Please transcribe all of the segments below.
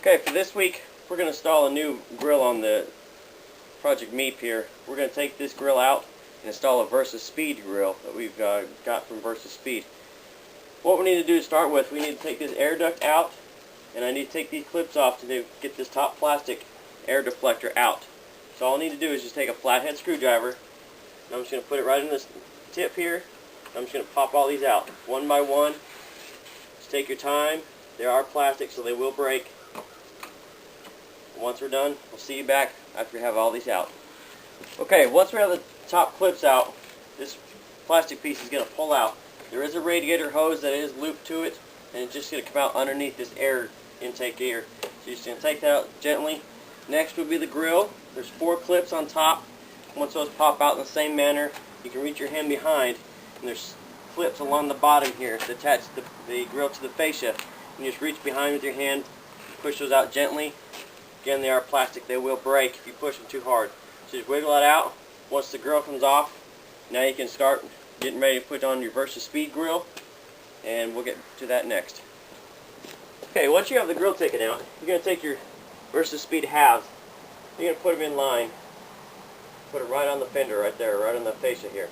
Okay, for this week we're going to install a new grill on the Project MEEP here. We're going to take this grill out and install a Versaspeed Grille that we've got from Versaspeed. What we need to do to start with, we need to take this air duct out, and I need to take these clips off to get this top plastic air deflector out. So all I need to do is just take a flathead screwdriver, and I'm just going to put it right in this tip here. I'm just going to pop all these out one by one. Just take your time. They are plastic, so they will break. Once we're done, we'll see you back after we have all these out. Okay, once we have the top clips out, this plastic piece is going to pull out. There is a radiator hose that is looped to it, and it's just going to come out underneath this air intake here. So you're just going to take that out gently. Next will be the grill. There's 4 clips on top. Once those pop out in the same manner, you can reach your hand behind, and there's clips along the bottom here to attach the grill to the fascia. You just reach behind with your hand, push those out gently. Again, they are plastic, they will break if you push them too hard. So just wiggle it out. Once the grill comes off, now you can start getting ready to put on your Versaspeed Grille, and we'll get to that next. Okay, once you have the grill taken out, you're going to take your Versaspeed halves. You're going to put them in line. Put it right on the fender right there, right on the fascia here.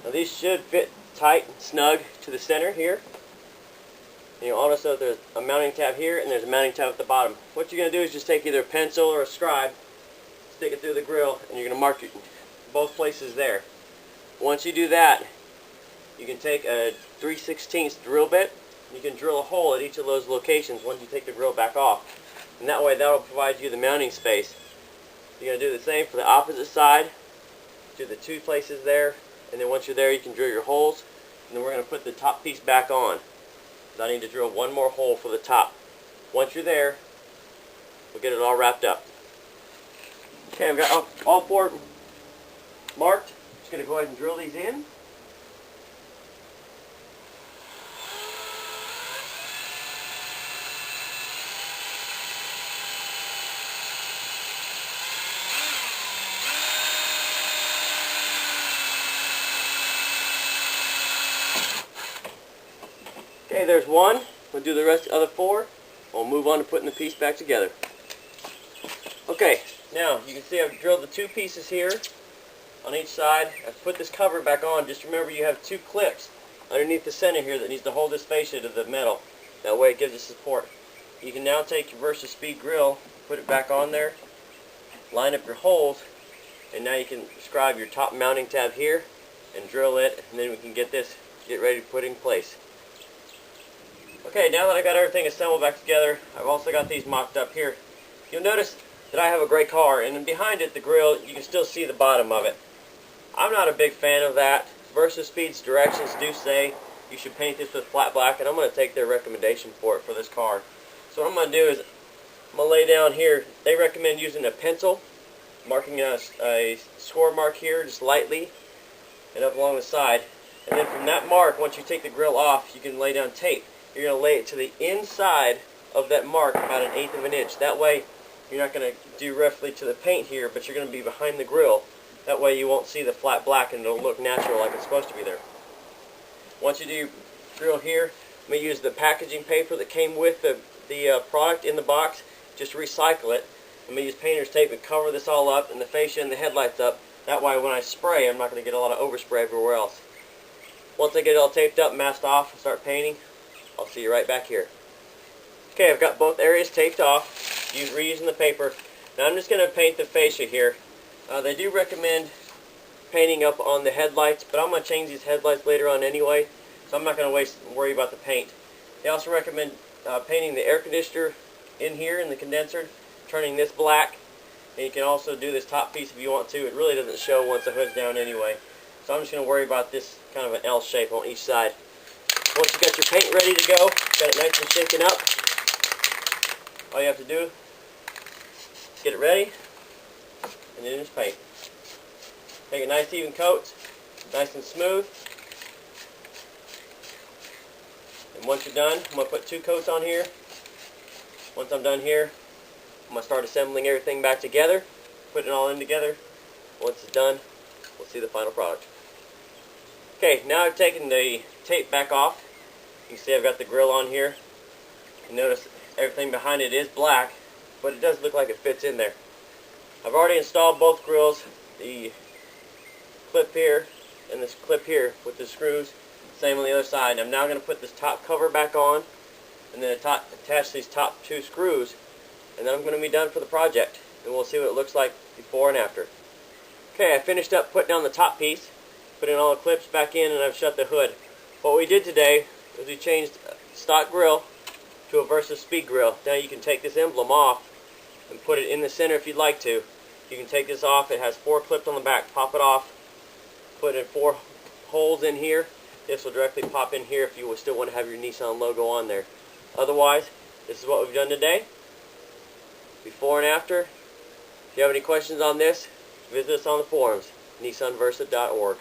Now these should fit tight and snug to the center here. And you'll notice that there's a mounting tab here and there's a mounting tab at the bottom. What you're going to do is just take either a pencil or a scribe, stick it through the grill, and you're going to mark both places there. Once you do that, you can take a 3/16 drill bit. You can drill a hole at each of those locations once you take the grill back off. And that way, that will provide you the mounting space. You're going to do the same for the opposite side. Do the 2 places there, and then once you're there, you can drill your holes. And then we're going to put the top piece back on. I need to drill one more hole for the top. Once you're there, we'll get it all wrapped up. Okay, I've got all 4 marked. Just going to go ahead and drill these in. Okay, there's one. We'll do the rest of the other 4. We'll move on to putting the piece back together. Okay, now you can see I've drilled the 2 pieces here on each side. I've put this cover back on. Just remember you have 2 clips underneath the center here that needs to hold this fascia to the metal. That way it gives it support. You can now take your Versaspeed Grille, put it back on there, line up your holes, and now you can scribe your top mounting tab here and drill it, and then we can get ready to put in place. Okay, now that I got everything assembled back together, I've also got these mocked up here. You'll notice that I have a gray car, and behind it, the grill, you can still see the bottom of it. I'm not a big fan of that. Versaspeed's directions do say you should paint this with flat black, and I'm going to take their recommendation for it for this car. So what I'm going to do is, I'm going to lay down here. They recommend using a pencil, marking a score mark here, just lightly, and up along the side. And then from that mark, once you take the grill off, you can lay down tape. You're going to lay it to the inside of that mark, about 1/8 of an inch. That way, you're not going to do roughly to the paint here, but you're going to be behind the grill. That way you won't see the flat black and it'll look natural like it's supposed to be there. Once you do your grill here, I'm going to use the packaging paper that came with the product in the box. Just recycle it. I'm going to use painter's tape and cover this all up and the fascia and the headlights up. That way when I spray, I'm not going to get a lot of overspray everywhere else. Once I get it all taped up, masked off, and start painting, I'll see you right back here. Okay, I've got both areas taped off, reusing the paper. Now I'm just going to paint the fascia here. They do recommend painting up on the headlights, but I'm going to change these headlights later on anyway, so I'm not going to worry about the paint. They also recommend painting the air conditioner in here in the condenser, turning this black, and you can also do this top piece if you want to. It really doesn't show once the hood's down anyway. So I'm just going to worry about this kind of an L shape on each side. Once you got your paint ready to go, got it nice and shaken up, all you have to do is get it ready, and then just paint. Take a nice even coat, nice and smooth. And once you're done, I'm going to put 2 coats on here. Once I'm done here, I'm going to start assembling everything back together, put it all in together. Once it's done, we'll see the final product. Okay, now I've taken the tape back off. You can see I've got the grill on here. You notice everything behind it is black, but it does look like it fits in there. I've already installed both grills, the clip here and this clip here with the screws. Same on the other side. I'm now going to put this top cover back on and then attach these top 2 screws, and then I'm going to be done for the project, and we'll see what it looks like before and after. Okay, I finished up putting down the top piece, putting all the clips back in, and I've shut the hood. What we did today was we changed stock grill to a Versaspeed Grille. Now you can take this emblem off and put it in the center if you'd like to. You can take this off. It has 4 clips on the back. Pop it off, put in 4 holes in here. This will directly pop in here if you still want to have your Nissan logo on there. Otherwise, this is what we've done today, before and after. If you have any questions on this, visit us on the forums, nissanversa.org.